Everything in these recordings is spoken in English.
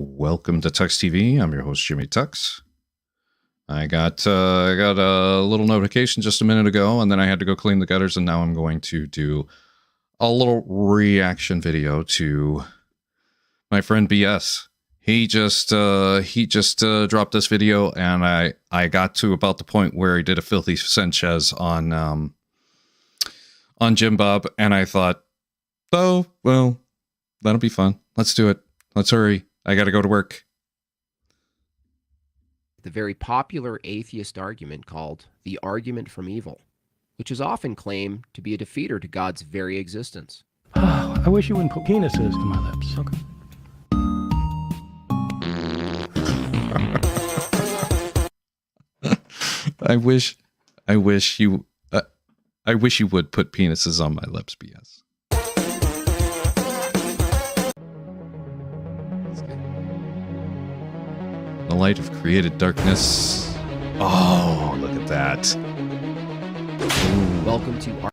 Welcome to Tux TV. I'm your host, Jimmy Tux. I got a little notification just a minute ago, and then I had to go clean the gutters, and now I'm going to do a little reaction video to my friend BS. He just dropped this video, and I got to about the point where he did a filthy Sanchez on Jim Bob, and I thought, oh well, that'll be fun. Let's do it. Let's hurry. I got to go to work. The very popular atheist argument called the argument from evil, which is often claimed to be a defeater to God's very existence. I wish you wouldn't put penises to my lips. Okay. I wish you would put penises on my lips, BS. The light of created darkness. Oh, look at that. Ooh. Welcome to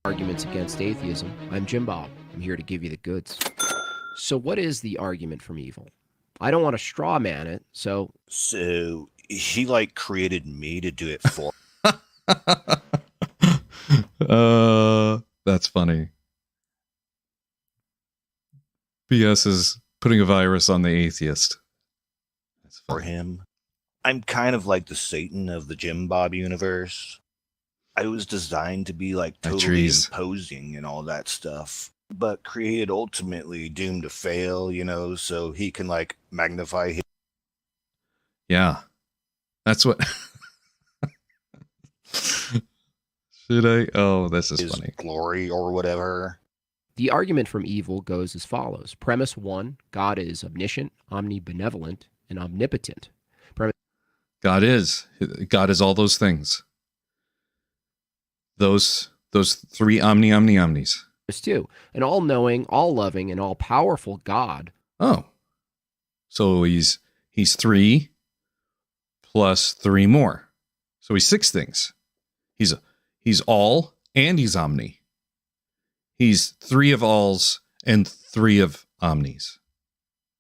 Arguments Against Atheism. I'm Jim Bob. I'm here to give you the goods. So what is the argument from evil? I don't want to straw man it, so... So he created me to do it for... That's funny. BS is putting a virus on the atheist. That's for him. I'm kind of like the Satan of the Jim Bob universe. I was designed to be totally imposing and all that stuff, but created ultimately doomed to fail, so he can magnify his... Yeah. That's what... Should I? Oh, this is funny. Glory or whatever. The argument from evil goes as follows. Premise 1, God is omniscient, omnibenevolent, and omnipotent. God is all those things. Those three omnis. Premise 2, an all-knowing, all-loving, and all-powerful God. Oh. So he's 3 plus 3 more. So he's 6 things. He's all and he's omni. He's 3 of alls and 3 of omnis.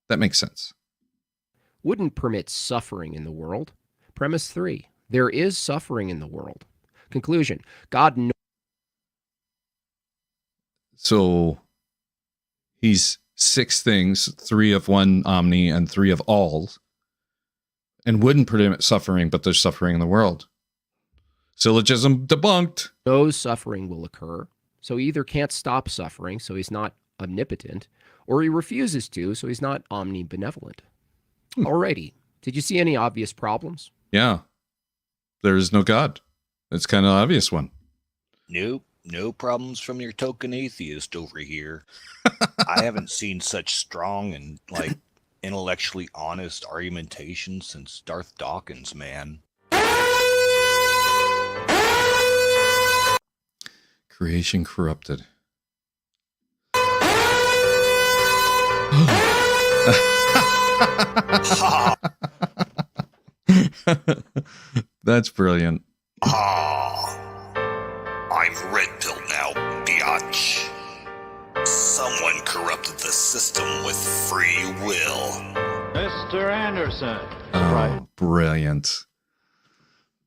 That makes sense. Wouldn't permit suffering in the world. Premise 3, there is suffering in the world. Conclusion, God knows. So he's 6 things, 3 of one omni and 3 of all, and wouldn't permit suffering, but there's suffering in the world. Syllogism debunked. Knows suffering will occur. So he either can't stop suffering, so he's not omnipotent, or he refuses to, so he's not omnibenevolent. Alrighty. Did you see any obvious problems? Yeah. There is no God. It's kind of an obvious one. Nope. No problems from your token atheist over here. I haven't seen such strong and, intellectually honest argumentation since Darth Dawkins, man. Creation corrupted. That's brilliant. I'm red pill now, biatch. Someone corrupted the system with free will. Mr. Anderson. Oh, Right. Brilliant.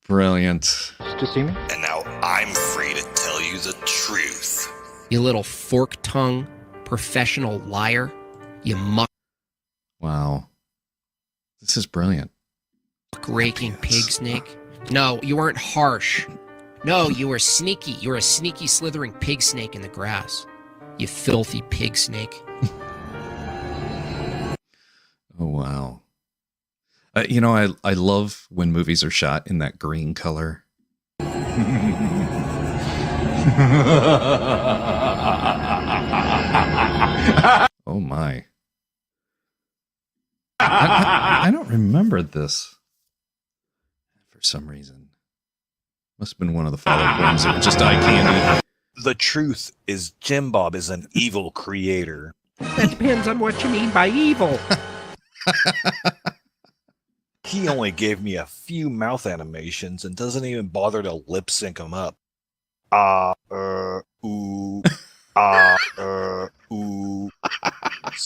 Brilliant. To see me? And now I'm free to tell you the truth. You little fork-tongued professional liar. You Wow. This is brilliant. muck-raking pig snake. No, you weren't harsh. No, you were sneaky. You were a sneaky, slithering pig snake in the grass. You filthy pig snake. Oh, wow. I love when movies are shot in that green color. Oh, my. I don't remember this for some reason. Must have been one of the follow-up ones that were just eye candy. The truth is Jim Bob is an evil creator. That depends on what you mean by evil. He only gave me a few mouth animations and doesn't even bother to lip sync them up. Ooh, ooh.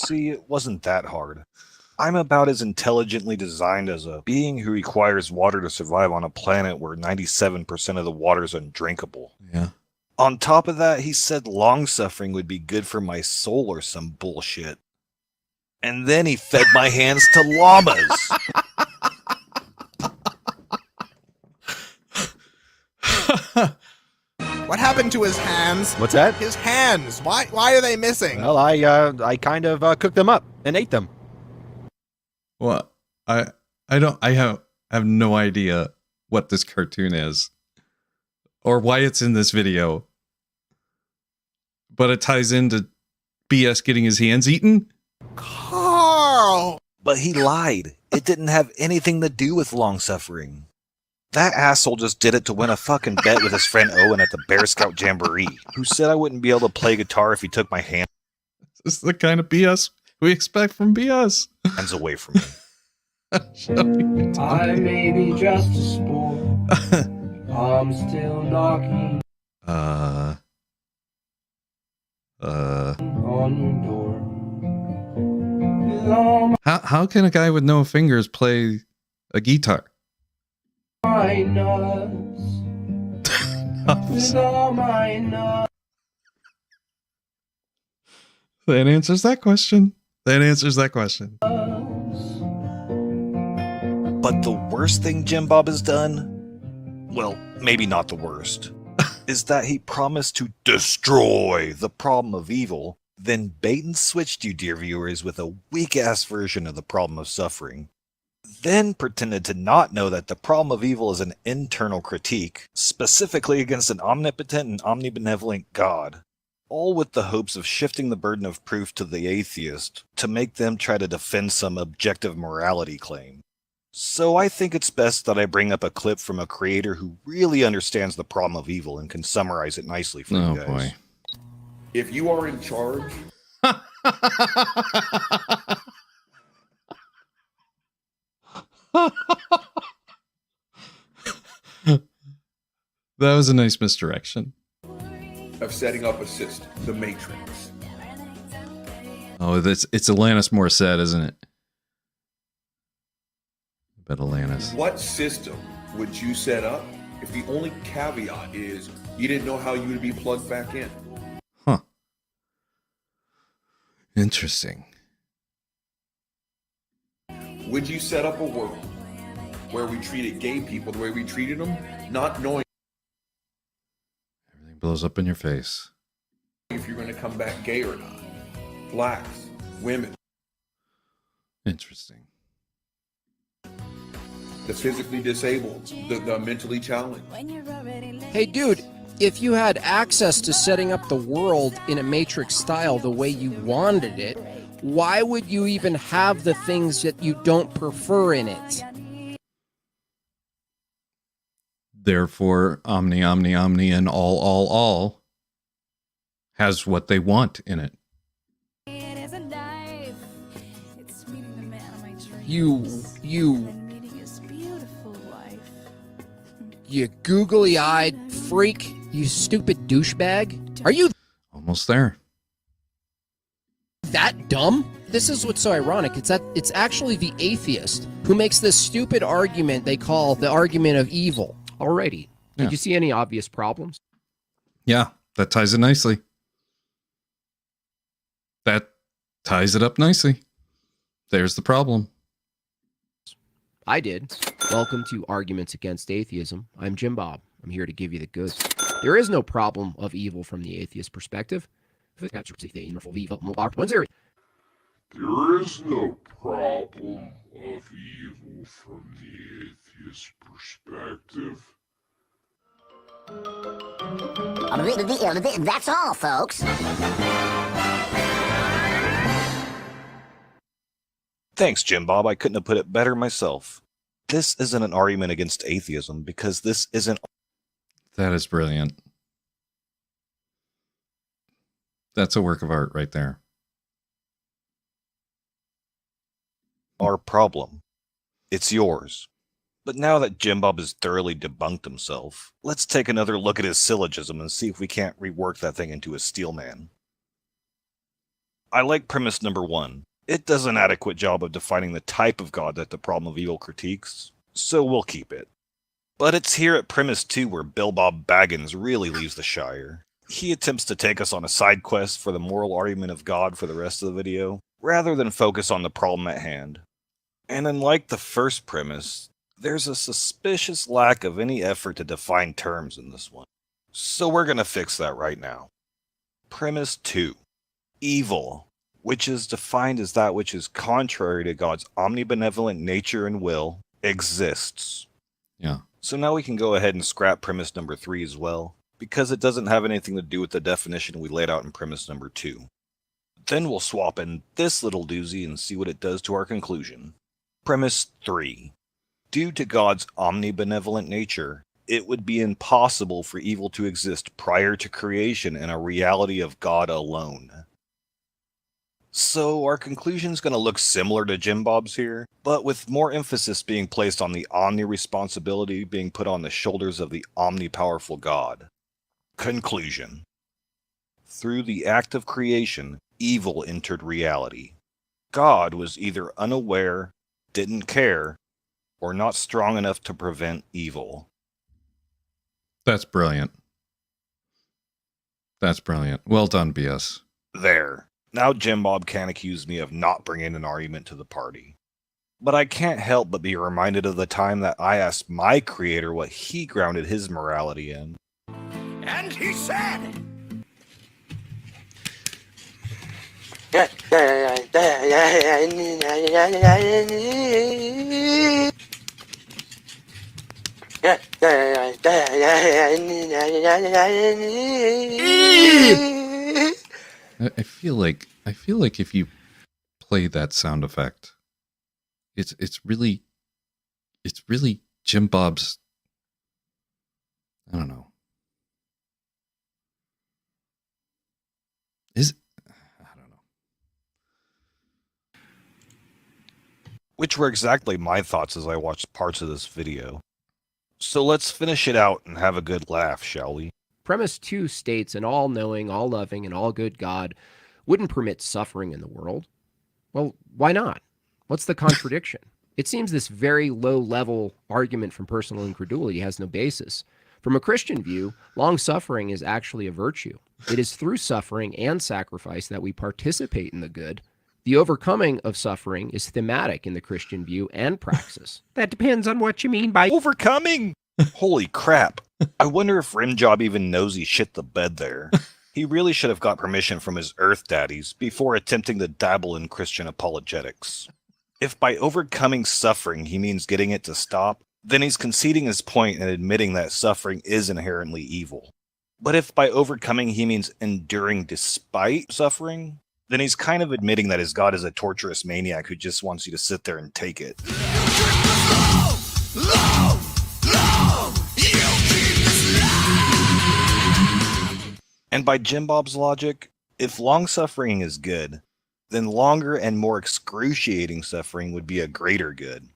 See, it wasn't that hard. I'm about as intelligently designed as a being who requires water to survive on a planet where 97% of the water is undrinkable. Yeah. On top of that, he said long-suffering would be good for my soul or some bullshit. And then he fed my hands to llamas. What happened to his hands? What's that? His hands. Why are they missing? Well, I kind of cooked them up and ate them. Well, I have no idea what this cartoon is or why it's in this video. But it ties into BS getting his hands eaten. Carl! But he lied. It didn't have anything to do with long-suffering. That asshole just did it to win a fucking bet with his friend Owen at the Bear Scout Jamboree, who said I wouldn't be able to play guitar if he took my hands This is the kind of BS we expect from BS. away from me. I may be just a sport. I'm still knocking on your door. With all How can a guy with no fingers play a guitar? my nuts. With all my nuts. That answers that question. That answers that question. But the worst thing Jim Bob has done, well, maybe not the worst, is that he promised to destroy the problem of evil, then bait and switched you, dear viewers, with a weak-ass version of the problem of suffering. Then pretended to not know that the problem of evil is an internal critique, specifically against an omnipotent and omnibenevolent God. All with the hopes of shifting the burden of proof to the atheist to make them try to defend some objective morality claim. So I think it's best that I bring up a clip from a creator who really understands the problem of evil and can summarize it nicely for you guys. Boy. If you are in charge, That was a nice misdirection. of setting up a system, the Matrix, Oh, it's Alanis Morissette, isn't it? I bet Alanis. what system would you set up if the only caveat is you didn't know how you would be plugged back in? Huh. Interesting. Would you set up a world where we treated gay people the way we treated them, not knowing Everything blows up in your face. if you're going to come back gay or not? Blacks, women, Interesting. the physically disabled, the mentally challenged. Hey, dude, if you had access to setting up the world in a Matrix style the way you wanted it, why would you even have the things that you don't prefer in it? Therefore, Omni, and all has what they want in it. You googly-eyed freak, you stupid douchebag. Are you Almost there. that dumb? This is what's so ironic. It's actually the atheist who makes this stupid argument they call the argument of evil. Alrighty. Yeah. Did you see any obvious problems? Yeah, that ties it nicely. That ties it up nicely. There's the problem. I did. Welcome to Arguments Against Atheism. I'm Jim Bob. I'm here to give you the goods. There is no problem of evil from the atheist perspective. There is no problem of evil from the atheist perspective. That's all, folks. Thanks, Jim Bob. I couldn't have put it better myself. This isn't an argument against atheism because this isn't That is brilliant. That's a work of art right there. our problem. It's yours. But now that Jim Bob has thoroughly debunked himself, let's take another look at his syllogism and see if we can't rework that thing into a steel man. I like premise number 1. It does an adequate job of defining the type of God that the problem of evil critiques, so we'll keep it. But it's here at Premise 2 where Bill Bob Baggins really leaves the Shire. He attempts to take us on a side quest for the moral argument of God for the rest of the video, rather than focus on the problem at hand. And unlike the first premise, there's a suspicious lack of any effort to define terms in this one. So we're gonna fix that right now. Premise 2. Evil, which is defined as that which is contrary to God's omnibenevolent nature and will, exists. Yeah. So now we can go ahead and scrap premise number 3 as well, because it doesn't have anything to do with the definition we laid out in premise number 2. Then we'll swap in this little doozy and see what it does to our conclusion. Premise 3. Due to God's omnibenevolent nature, it would be impossible for evil to exist prior to creation in a reality of God alone. So our conclusion is going to look similar to Jim Bob's here, but with more emphasis being placed on the omni-responsibility being put on the shoulders of the omnipowerful God. Conclusion. Through the act of creation, evil entered reality. God was either unaware, didn't care, or not strong enough to prevent evil. That's brilliant. That's brilliant. Well done, BS. There. Now Jim Bob can't accuse me of not bringing an argument to the party. But I can't help but be reminded of the time that I asked my creator what he grounded his morality in. And he said, I feel like if you play that sound effect, it's really Jim Bob's. I don't know. I don't know. Which were exactly my thoughts as I watched parts of this video. So let's finish it out and have a good laugh, shall we? Premise 2 states an all-knowing, all-loving, and all-good God wouldn't permit suffering in the world. Well, why not? What's the contradiction? It seems this very low-level argument from personal incredulity has no basis. From a Christian view, long-suffering is actually a virtue. It is through suffering and sacrifice that we participate in the good. The overcoming of suffering is thematic in the Christian view and praxis. That depends on what you mean by overcoming. Holy crap. I wonder if Rimjob even knows he shit the bed there. He really should have got permission from his Earth daddies before attempting to dabble in Christian apologetics. If by overcoming suffering he means getting it to stop, then he's conceding his point and admitting that suffering is inherently evil. But if by overcoming he means enduring despite suffering, then he's kind of admitting that his God is a torturous maniac who just wants you to sit there and take it. And by Jim Bob's logic, if long suffering is good, then longer and more excruciating suffering would be a greater good.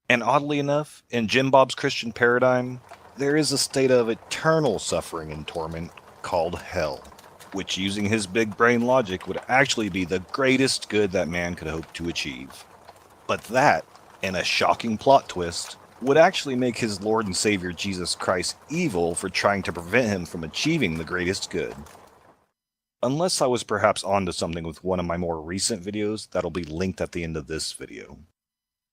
And oddly enough, in Jim Bob's Christian paradigm, there is a state of eternal suffering and torment called hell, which using his big brain logic would actually be the greatest good that man could hope to achieve. But that, in a shocking plot twist, would actually make his Lord and Savior Jesus Christ evil for trying to prevent him from achieving the greatest good. Unless I was perhaps onto something with one of my more recent videos that'll be linked at the end of this video.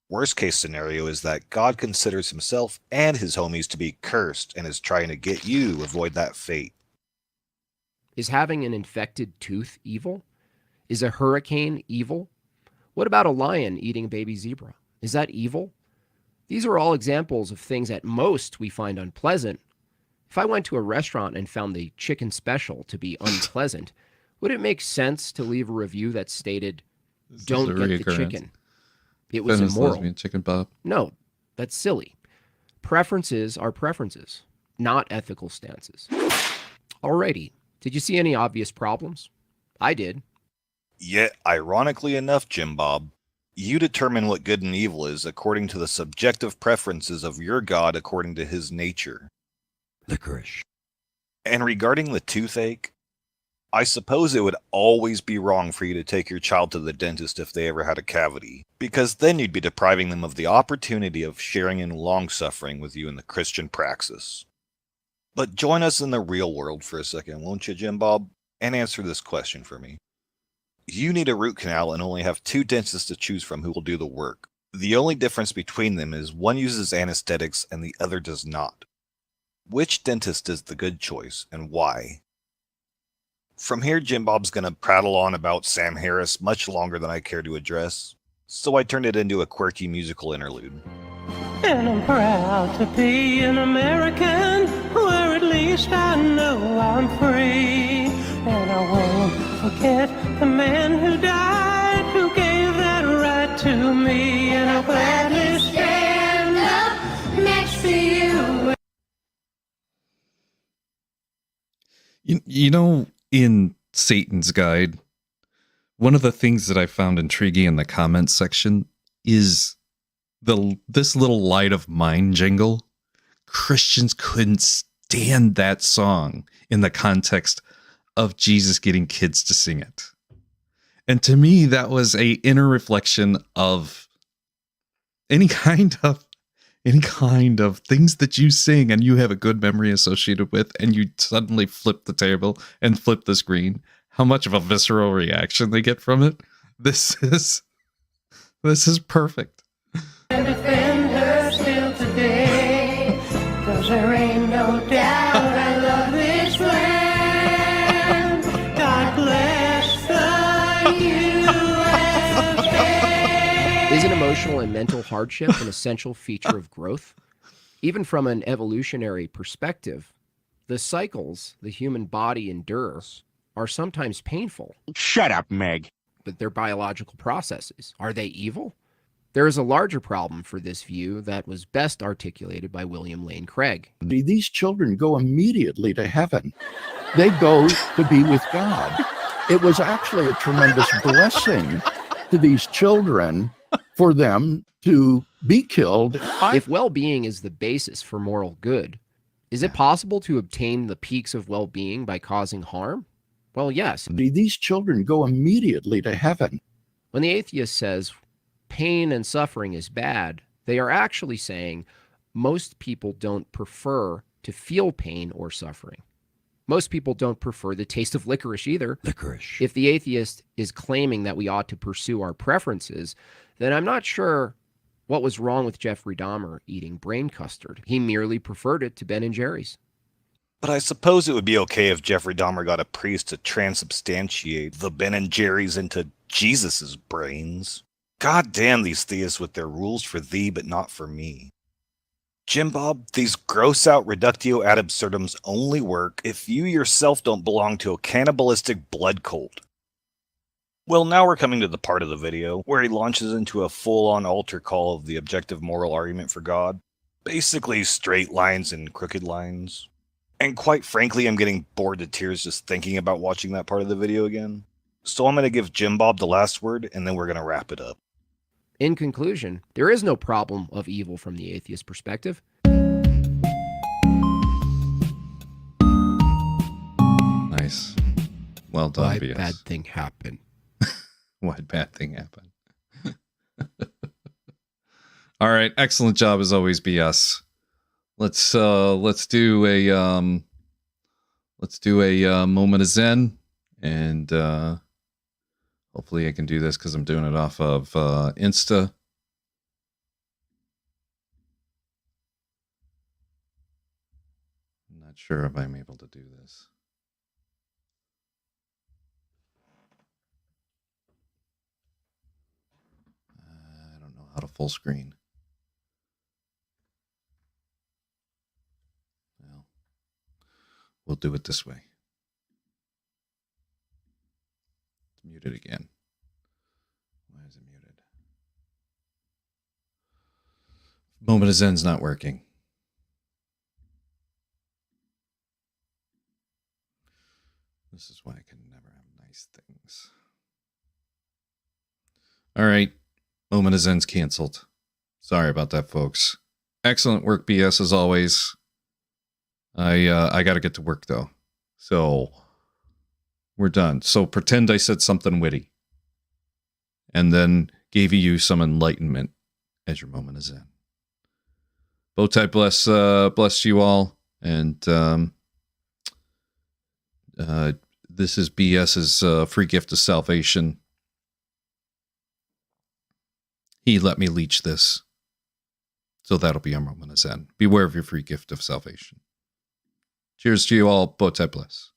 Worst case scenario is that God considers himself and his homies to be cursed and is trying to get you to avoid that fate. Is having an infected tooth evil? Is a hurricane evil? What about a lion eating a baby zebra? Is that evil? These are all examples of things at most we find unpleasant. If I went to a restaurant and found the chicken special to be unpleasant, would it make sense to leave a review that stated, "Don't get the chicken"? It was immoral. Chicken Bob. No, that's silly. Preferences are preferences, not ethical stances. Alrighty, did you see any obvious problems? I did. Yet, ironically enough, Jim Bob, you determine what good and evil is according to the subjective preferences of your God according to his nature. Licorice. And regarding the toothache, I suppose it would always be wrong for you to take your child to the dentist if they ever had a cavity, because then you'd be depriving them of the opportunity of sharing in long-suffering with you in the Christian praxis. But join us in the real world for a second, won't you, Jim Bob? And answer this question for me. You need a root canal and only have 2 dentists to choose from who will do the work. The only difference between them is one uses anesthetics and the other does not. Which dentist is the good choice, and why? From here, Jim Bob's going to prattle on about Sam Harris much longer than I care to address, so I turned it into a quirky musical interlude. And I'm proud to be an American, where at least I know I'm free. And I won't forget the man who died, who gave that right to me. And I'll gladly stand up next to you. You know, in Satan's Guide, one of the things that I found intriguing in the comments section is this little light of mine jingle. Christians couldn't stand that song in the context of Jesus getting kids to sing it. And to me, that was a inner reflection of any kind of things that you sing and you have a good memory associated with, and you suddenly flip the table and flip the screen, how much of a visceral reaction they get from it. This is perfect. And defend her still today, 'cause there ain't no doubt I love this land. God bless the USA. Isn't emotional and mental hardship an essential feature of growth? Even from an evolutionary perspective, the cycles the human body endures are sometimes painful. Shut up, Meg. But they're biological processes. Are they evil? There is a larger problem for this view that was best articulated by William Lane Craig. These children go immediately to heaven. They go to be with God. It was actually a tremendous blessing to these children for them to be killed. If well-being is the basis for moral good, is it possible to obtain the peaks of well-being by causing harm? Well, yes. These children go immediately to heaven. When the atheist says pain and suffering is bad, they are actually saying most people don't prefer to feel pain or suffering. Most people don't prefer the taste of licorice either. Licorice. If the atheist is claiming that we ought to pursue our preferences, then I'm not sure what was wrong with Jeffrey Dahmer eating brain custard. He merely preferred it to Ben and Jerry's. But I suppose it would be okay if Jeffrey Dahmer got a priest to transubstantiate the Ben and Jerry's into Jesus's brains. God damn these theists with their rules for thee but not for me. Jim Bob, these gross out reductio ad absurdums only work if you yourself don't belong to a cannibalistic blood cult. Well, now we're coming to the part of the video where he launches into a full-on altar call of the objective moral argument for God. Basically straight lines and crooked lines. And quite frankly, I'm getting bored to tears just thinking about watching that part of the video again. So I'm going to give Jim Bob the last word, and then we're going to wrap it up. In conclusion, there is no problem of evil from the atheist perspective. Nice. Well done, Why BS. bad thing happen? Why bad thing happen? All right, excellent job as always, BS. Let's do a moment of Zen, and hopefully I can do this because I'm doing it off of Insta. I'm not sure if I'm able to do this. I don't know how to full screen. Well, we'll do it this way. It's muted again. Why is it muted? Moment of Zen's not working. This is why I can never have nice things. All right. Moment of Zen's canceled. Sorry about that, folks. Excellent work, BS, as always. I got to get to work, though. So we're done. So pretend I said something witty. And then gave you some enlightenment as your moment is in. Bowtie bless you all. And this is BS's free gift of salvation. He let me leech this. So that'll be our moment of Zen. Beware of your free gift of salvation. Cheers to you all. Bowtie bless.